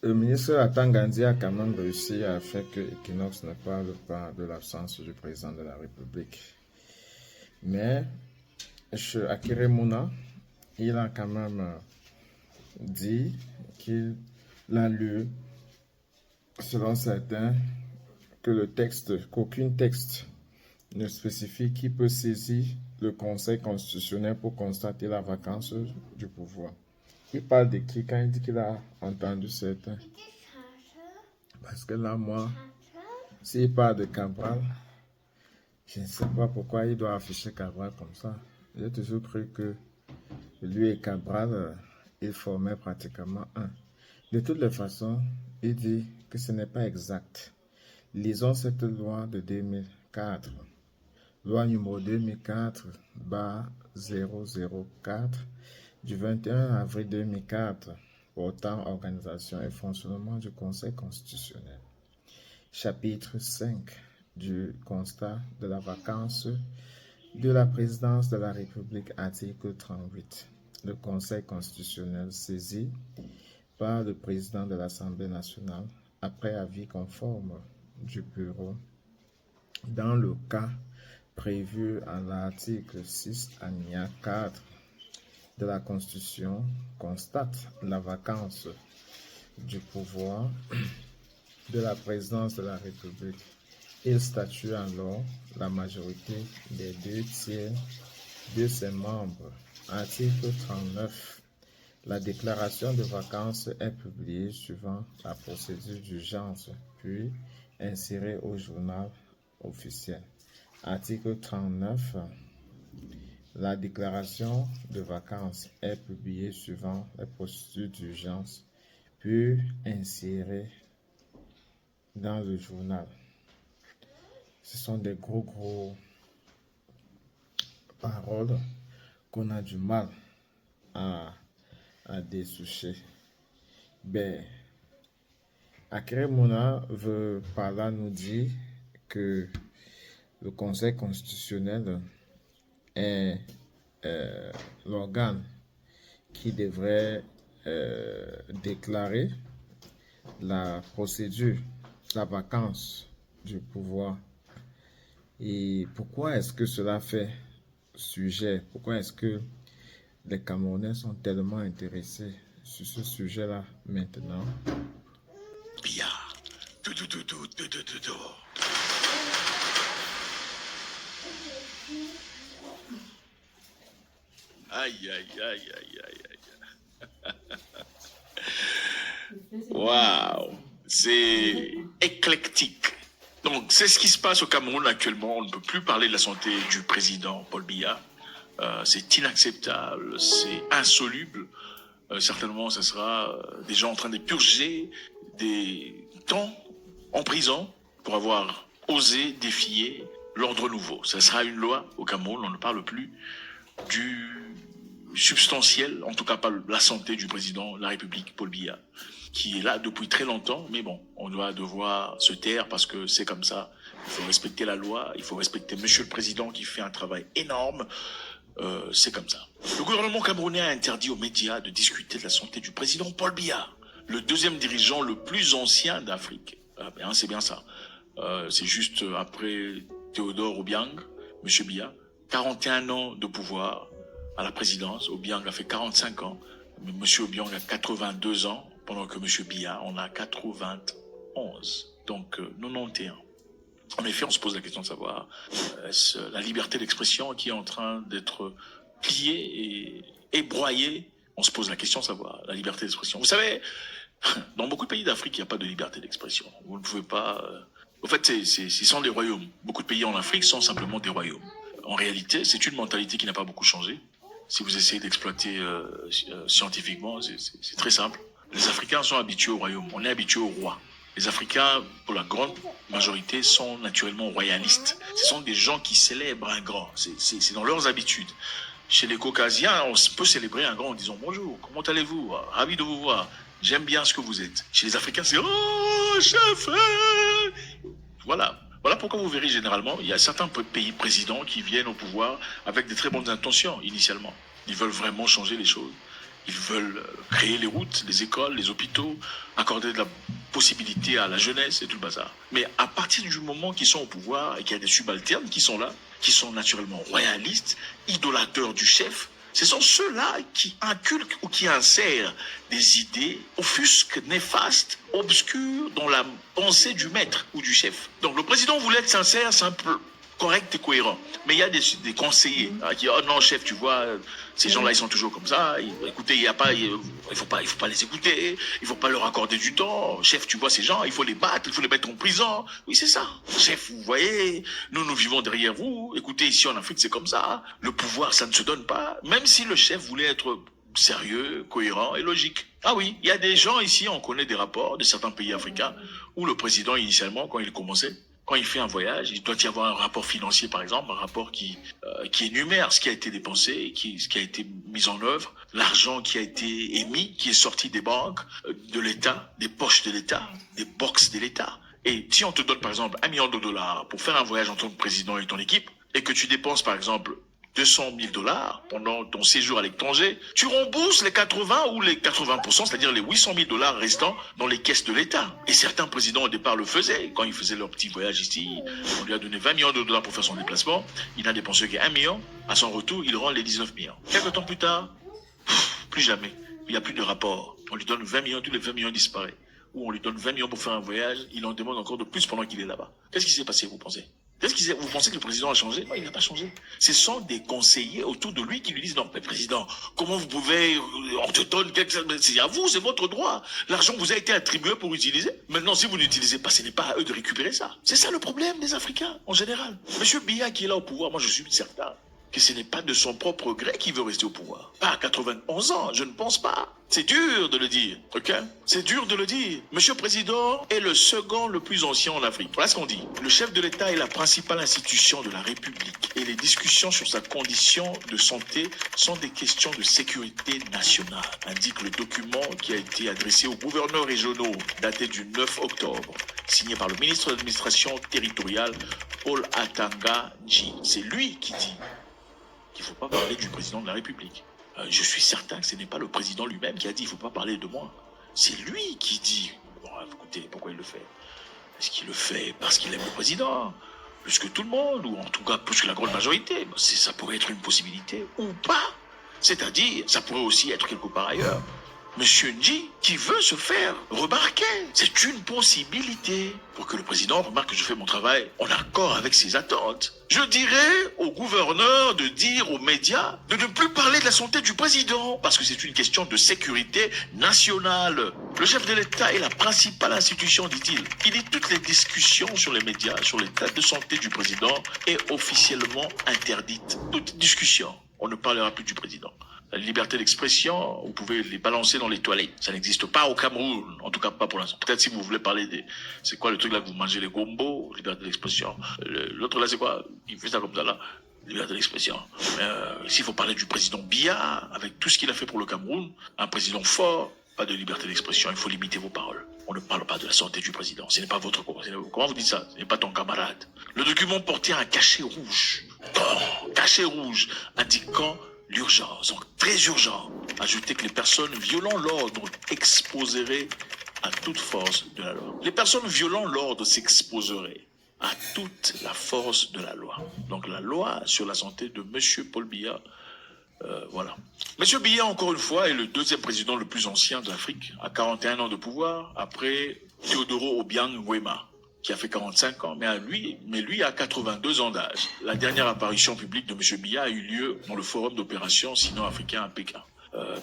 le ministre Atan Gandhi a quand même réussi à faire que Equinox ne parle pas de l'absence du président de la République. Mais Akere Mouna, il a quand même dit qu'il a lu, selon certains, que le texte, qu'aucun texte ne spécifie qui peut saisir le Conseil constitutionnel pour constater la vacance du pouvoir. Il parle de qui quand il dit qu'il a entendu certains? Parce que là, moi, s'il parle de Cabral, je ne sais pas pourquoi il doit afficher Cabral comme ça. J'ai toujours cru que lui et Cabral, ils formaient pratiquement un. De toutes les façons, il dit que ce n'est pas exact. Lisons cette loi de 2004. Loi numéro 2004-004 du 21 avril 2004 portant organisation et fonctionnement du Conseil constitutionnel. Chapitre 5 du constat de la vacance de la présidence de la République, article 38. Le Conseil constitutionnel saisi par le président de l'Assemblée nationale après avis conforme du bureau dans le cas prévu à l'article 6 alinéa 4 de la Constitution constate la vacance du pouvoir de la présidence de la République. Il statue alors la majorité des 2/3 de ses membres. Article 39. La déclaration de vacances est publiée suivant la procédure d'urgence, puis insérée au journal officiel. Article 39. La déclaration de vacances est publiée suivant la procédure d'urgence, puis insérée dans le journal. Ce sont des gros paroles qu'on a du mal à dessoucher. Ben, Akere Mouna veut par là nous dire que le Conseil constitutionnel est l'organe qui devrait déclarer la procédure, la vacance du pouvoir. Et pourquoi est-ce que cela fait sujet? Pourquoi est-ce que les Camerounais sont tellement intéressés sur ce sujet-là maintenant? Bien. Aïe, aïe, aïe, aïe, aïe, aïe. Waouh, c'est éclectique. Donc, c'est ce qui se passe au Cameroun actuellement. On ne peut plus parler de la santé du président Paul Biya. C'est inacceptable, c'est insoluble. Certainement, ce sera des gens en train de purger des temps en prison pour avoir osé défier l'ordre nouveau. Ce sera une loi au Cameroun. On ne parle plus du substantiel, en tout cas pas la santé du président de la République, Paul Biya, qui est là depuis très longtemps, mais bon, on doit devoir se taire parce que c'est comme ça. Il faut respecter la loi, il faut respecter Monsieur le Président qui fait un travail énorme. C'est comme ça. Le gouvernement camerounais a interdit aux médias de discuter de la santé du président Paul Biya, le deuxième dirigeant le plus ancien d'Afrique. C'est bien ça. C'est juste après Théodore Obiang, Monsieur Biya, 41 ans de pouvoir à la présidence. Obiang a fait 45 ans. Monsieur Obiang a 82 ans, pendant que Monsieur Biya en a 91. Donc 91. En effet, on se pose la question de savoir est-ce la liberté d'expression qui est en train d'être pliée et broyée. On se pose la question de savoir la liberté d'expression. Vous savez, dans beaucoup de pays d'Afrique, il n'y a pas de liberté d'expression. Vous ne pouvez pas... En fait, ce sont des royaumes. Beaucoup de pays en Afrique sont simplement des royaumes. En réalité, c'est une mentalité qui n'a pas beaucoup changé. Si vous essayez d'exploiter scientifiquement, c'est très simple. Les Africains sont habitués au royaume. On est habitué au roi. Les Africains, pour la grande majorité, sont naturellement royalistes. Ce sont des gens qui célèbrent un grand. C'est dans leurs habitudes. Chez les Caucasiens, on peut célébrer un grand en disant « Bonjour, comment allez-vous? Ravi de vous voir. J'aime bien ce que vous êtes. » Chez les Africains, c'est « Oh, chef !» Voilà. Voilà pourquoi vous verrez généralement, il y a certains pays présidents qui viennent au pouvoir avec de très bonnes intentions initialement. Ils veulent vraiment changer les choses. Ils veulent créer les routes, les écoles, les hôpitaux, accorder de la possibilité à la jeunesse et tout le bazar. Mais à partir du moment qu'ils sont au pouvoir et qu'il y a des subalternes qui sont là, qui sont naturellement royalistes, idolâteurs du chef, ce sont ceux-là qui inculquent ou qui insèrent des idées offusques, néfastes, obscures dans la pensée du maître ou du chef. Donc le président voulait être sincère, simple, correct et cohérent. Mais il y a des conseillers qui disent « Oh non, chef, tu vois, ces gens-là, ils sont toujours comme ça. Écoutez, il faut pas les écouter. Il faut pas leur accorder du temps. Chef, tu vois ces gens, il faut les battre, il faut les mettre en prison. » Oui, c'est ça. Chef, vous voyez, nous vivons derrière vous. Écoutez, ici en Afrique, c'est comme ça. Le pouvoir, ça ne se donne pas. Même si le chef voulait être sérieux, cohérent et logique. Ah oui, il y a des gens ici, on connaît des rapports de certains pays africains où le président, initialement, quand il commençait, quand il fait un voyage, il doit y avoir un rapport financier, par exemple, un rapport qui énumère ce qui a été dépensé, ce qui a été mis en œuvre, l'argent qui a été émis, qui est sorti des banques, de l'État, des poches de l'État, des box de l'État. Et si on te donne, par exemple, $1 million pour faire un voyage en tant que président et ton équipe, et que tu dépenses, par exemple, $200,000 pendant ton séjour à l'étranger, tu rembourses les 80 ou les 80%, c'est-à-dire les $800,000 restants dans les caisses de l'État. Et certains présidents au départ le faisaient. Quand ils faisaient leur petit voyage ici, on lui a donné $20 millions pour faire son déplacement. Il n'a dépensé que $1 million. À son retour, il rend les 19 millions. Quelques temps plus tard, plus jamais. Il n'y a plus de rapport. On lui donne 20 millions, tous les 20 millions disparaissent. Ou on lui donne 20 millions pour faire un voyage, il en demande encore de plus pendant qu'il est là-bas. Qu'est-ce qui s'est passé, vous pensez ? Vous pensez que le président a changé? Non, il n'a pas changé. Ce sont des conseillers autour de lui qui lui disent, non, mais président, comment vous pouvez, on te donne quelque chose, c'est à vous, c'est votre droit. L'argent vous a été attribué pour utiliser. Maintenant, si vous n'utilisez pas, ce n'est pas à eux de récupérer ça. C'est ça le problème des Africains, en général. Monsieur Biya qui est là au pouvoir, moi je suis certain que ce n'est pas de son propre gré qu'il veut rester au pouvoir. Pas à 91 ans, je ne pense pas. C'est dur de le dire, ok? C'est dur de le dire. Monsieur le Président est le second le plus ancien en Afrique. Voilà ce qu'on dit. Le chef de l'État est la principale institution de la République. Et les discussions sur sa condition de santé sont des questions de sécurité nationale, indique le document qui a été adressé aux gouverneurs régionaux, daté du 9 octobre, signé par le ministre de l'administration territoriale, Paul Atanga Nji. C'est lui qui dit qu'il ne faut pas parler du président de la République. Je suis certain que ce n'est pas le président lui-même qui a dit il ne faut pas parler de moi. C'est lui qui dit. Bon, écoutez, pourquoi il le fait? Est-ce qu'il le fait parce qu'il aime le président plus que tout le monde, ou en tout cas plus que la grande majorité? Ça pourrait être une possibilité ou pas. C'est-à-dire, ça pourrait aussi être quelque part ailleurs. Monsieur Nji qui veut se faire remarquer. C'est une possibilité pour que le président remarque que je fais mon travail en accord avec ses attentes. Je dirais au gouverneur de dire aux médias de ne plus parler de la santé du président parce que c'est une question de sécurité nationale. Le chef de l'État est la principale institution, dit-il. Il dit toutes les discussions sur les médias, sur l'état de santé du président est officiellement interdite. Toute discussion. On ne parlera plus du président. La liberté d'expression, vous pouvez les balancer dans les toilettes. Ça n'existe pas au Cameroun, en tout cas pas pour l'instant. Peut-être si vous voulez parler des... C'est quoi le truc là que vous mangez, les gombo, liberté d'expression. L'autre là, c'est quoi? Il fait ça comme ça là, liberté d'expression. S'il faut parler du président Biya, avec tout ce qu'il a fait pour le Cameroun, un président fort, pas de liberté d'expression, il faut limiter vos paroles. On ne parle pas de la santé du président, ce n'est pas votre... Comment vous dites ça? Ce n'est pas ton camarade. Le document portait un cachet rouge. Cachet rouge, indiquant l'urgence, donc très urgent. Ajouter que les personnes violant l'ordre exposeraient à toute force de la loi. Les personnes violant l'ordre s'exposeraient à toute la force de la loi. Donc la loi sur la santé de Monsieur Paul Biya, voilà. Monsieur Biya, encore une fois, est le deuxième président le plus ancien de l'Afrique, à 41 ans de pouvoir, après Teodoro Obiang Nguema, qui a fait 45 ans, mais lui a 82 ans d'âge. La dernière apparition publique de M. Biya a eu lieu dans le forum d'opération sino-africain à Pékin.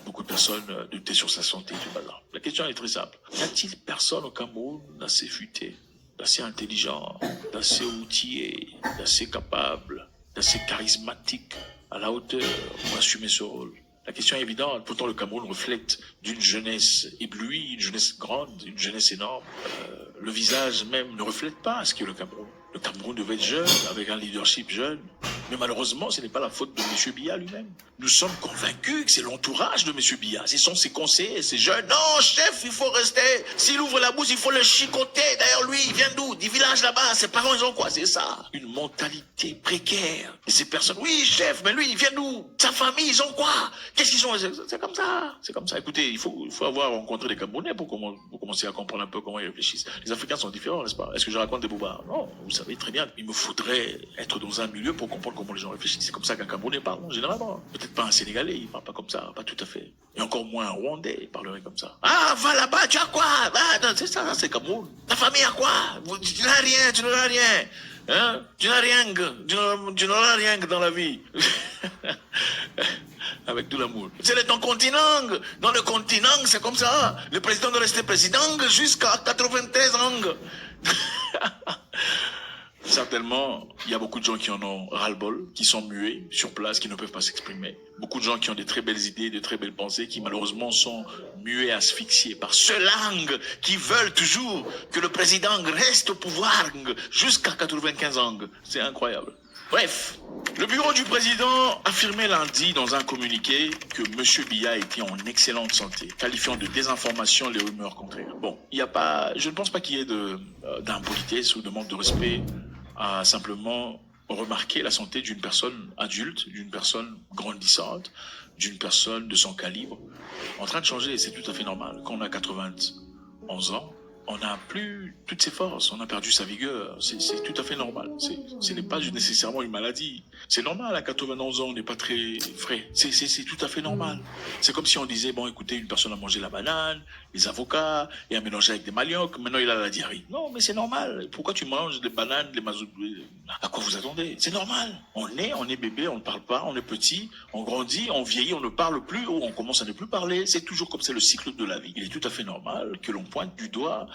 Beaucoup de personnes doutaient sur sa santé du bazar. La question est très simple. Y a-t-il personne au Cameroun d'assez futé, d'assez intelligent, d'assez outillé, d'assez capable, d'assez charismatique, à la hauteur pour assumer ce rôle? La question est évidente. Pourtant, le Cameroun reflète d'une jeunesse éblouie, une jeunesse grande, une jeunesse énorme. Le visage même ne reflète pas ce qu'est le Cameroun. Le Cameroun devait être jeune, avec un leadership jeune. Mais malheureusement, ce n'est pas la faute de M. Biya lui-même. Nous sommes convaincus que c'est l'entourage de M. Biya. Ce sont ses conseillers, ses jeunes. Non, chef, il faut rester. S'il ouvre la bouche, il faut le chicoter. D'ailleurs, lui, il vient d'où? Du village là-bas. Ses parents, ils ont quoi? C'est ça. Une mentalité précaire. Et ces personnes, oui, chef, mais lui, il vient d'où? Sa famille, ils ont quoi? Qu'est-ce qu'ils ont? C'est comme ça. C'est comme ça. Écoutez, il faut avoir rencontré des Camerounais pour commencer à comprendre un peu comment ils réfléchissent. Les Africains sont différents, n'est-ce pas? Est-ce que je raconte des bobards? Non, vous savez très bien. Il me faudrait être dans un milieu pour comprendre comment les gens réfléchissent. C'est comme ça qu'un Camerounais parle, généralement. Peut-être pas un Sénégalais, il parle pas comme ça, pas tout à fait. Et encore moins un Rwandais, il parlerait comme ça. Ah, va là-bas, tu as quoi? Ah, non, c'est ça, c'est Cameroun. Ta famille a quoi? Tu n'as rien, tu n'as rien. Hein? Tu n'as rien, tu n'auras rien dans la vie. Avec tout l'amour. C'est ton continent. Dans le continent, c'est comme ça. Le président doit rester président jusqu'à 93 ans. Certainement, il y a beaucoup de gens qui en ont ras-le-bol, qui sont muets sur place, qui ne peuvent pas s'exprimer. Beaucoup de gens qui ont de très belles idées, de très belles pensées, qui malheureusement sont muets, asphyxiés par ce langue, qui veulent toujours que le président reste au pouvoir jusqu'à 95 ans. C'est incroyable. Bref, le bureau du président affirmait lundi dans un communiqué que M. Biya était en excellente santé, qualifiant de désinformation les rumeurs contraires. Bon, je ne pense pas qu'il y ait d'impolitesse ou de manque de respect à simplement remarquer la santé d'une personne adulte, d'une personne grandissante, d'une personne de son calibre, en train de changer. C'est tout à fait normal. Quand on a 91 ans, on n'a plus toutes ses forces, on a perdu sa vigueur, c'est tout à fait normal. Ce n'est pas nécessairement une maladie. C'est normal, à 91 ans, on n'est pas très frais. C'est tout à fait normal. C'est comme si on disait, bon, écoutez, une personne a mangé la banane, les avocats, et a mélangé avec des maniocs, maintenant il a la diarrhée. Non, mais c'est normal. Pourquoi tu manges des bananes, des mazouks? À quoi vous attendez? C'est normal. On est bébé, on ne parle pas, on est petit, on grandit, on vieillit, on ne parle plus, ou on commence à ne plus parler. C'est toujours comme c'est le cycle de la vie. Il est tout à fait normal que l'on pointe du doigt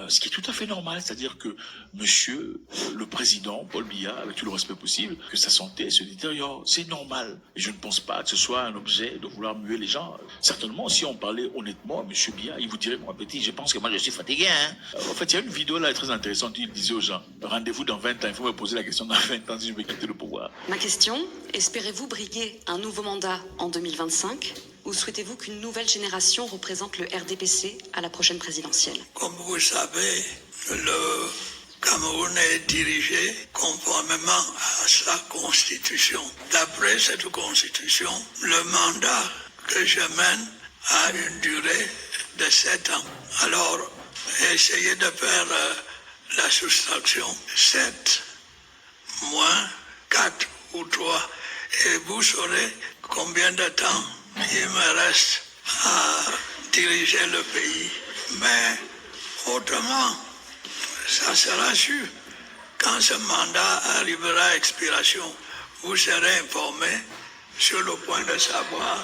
ce qui est tout à fait normal, c'est-à-dire que monsieur le président Paul Biya, avec tout le respect possible, que sa santé se détériore, c'est normal. Et je ne pense pas que ce soit un objet de vouloir muer les gens. Certainement, si on parlait honnêtement à monsieur Biya, il vous dirait, moi petit, je pense que moi je suis fatigué. En fait, il y a une vidéo là très intéressante, il disait aux gens, rendez-vous dans 20 ans, il faut me poser la question dans 20 ans si je veux quitter le pouvoir. Ma question, espérez-vous briguer un nouveau mandat en 2025 ? Ou souhaitez-vous qu'une nouvelle génération représente le RDPC à la prochaine présidentielle? Comme vous savez, le Cameroun est dirigé conformément à sa constitution. D'après cette constitution, le mandat que je mène a une durée de 7 ans. Alors, essayez de faire la soustraction. 7 moins 4 ou 3. Et vous saurez combien de temps il me reste à diriger le pays. Mais autrement, ça sera sûr. Quand ce mandat arrivera à expiration, vous serez informé sur le point de savoir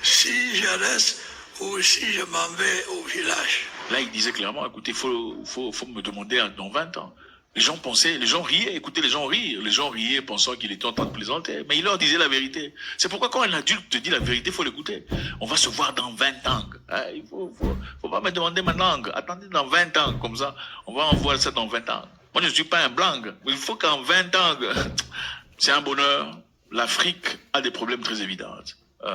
si je reste ou si je m'en vais au village. Là, il disait clairement, écoutez, faut me demander dans 20 ans. Les gens riaient, écoutez, les gens riaient pensant qu'il était en train de plaisanter, mais il leur disait la vérité. C'est pourquoi quand un adulte te dit la vérité, il faut l'écouter. On va se voir dans 20 ans. Il faut pas me demander maintenant, attendez dans 20 ans, comme ça, on va en voir ça dans 20 ans. Moi, je ne suis pas un blanc, il faut qu'en 20 ans, c'est un bonheur. L'Afrique a des problèmes très évidents.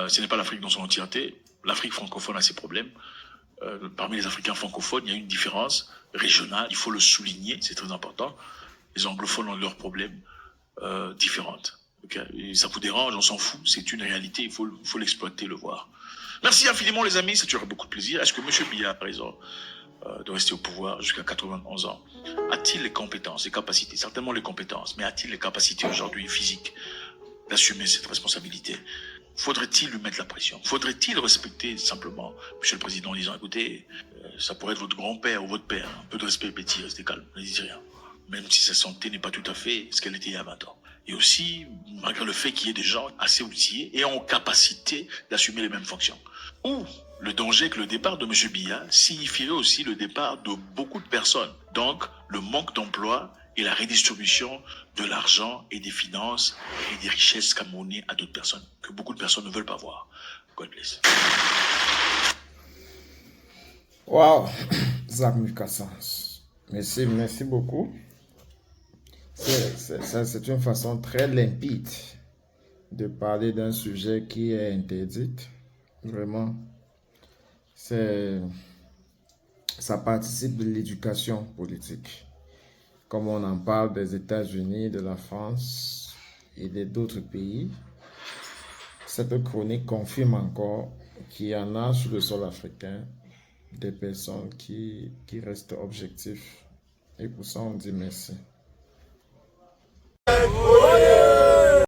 Ce n'est pas l'Afrique dans son entièreté. L'Afrique francophone a ses problèmes. Parmi les Africains francophones, il y a une différence régionale, il faut le souligner, c'est très important. Les anglophones ont leurs problèmes différentes. Okay? Ça vous dérange, on s'en fout, c'est une réalité, il faut l'exploiter, le voir. Merci infiniment les amis, ça tuera beaucoup de plaisir. Est-ce que M. Biya a raison de rester au pouvoir jusqu'à 91 ans? A-t-il les compétences, les capacités? Certainement les compétences, mais a-t-il les capacités aujourd'hui physiques d'assumer cette responsabilité? Faudrait-il lui mettre la pression? Faudrait-il respecter simplement Monsieur le Président en disant, écoutez, ça pourrait être votre grand-père ou votre père, un peu de respect, petit, restez calme, ne dites rien. Même si sa santé n'est pas tout à fait ce qu'elle était il y a 20 ans. Et aussi, malgré le fait qu'il y ait des gens assez outillés et en capacité d'assumer les mêmes fonctions. Ou le danger que le départ de M. Biya signifierait aussi le départ de beaucoup de personnes. Donc, le manque d'emploi et la redistribution de l'argent et des finances et des richesses camerounaises à d'autres personnes que beaucoup de personnes ne veulent pas voir. God bless. Wow, Zach Mukasans. Merci beaucoup. C'est une façon très limpide de parler d'un sujet qui est interdit. Vraiment, ça participe de l'éducation politique. Comme on en parle des États-Unis, de la France et d'autres pays, cette chronique confirme encore qu'il y en a sur le sol africain des personnes qui restent objectives. Et pour ça, on dit merci.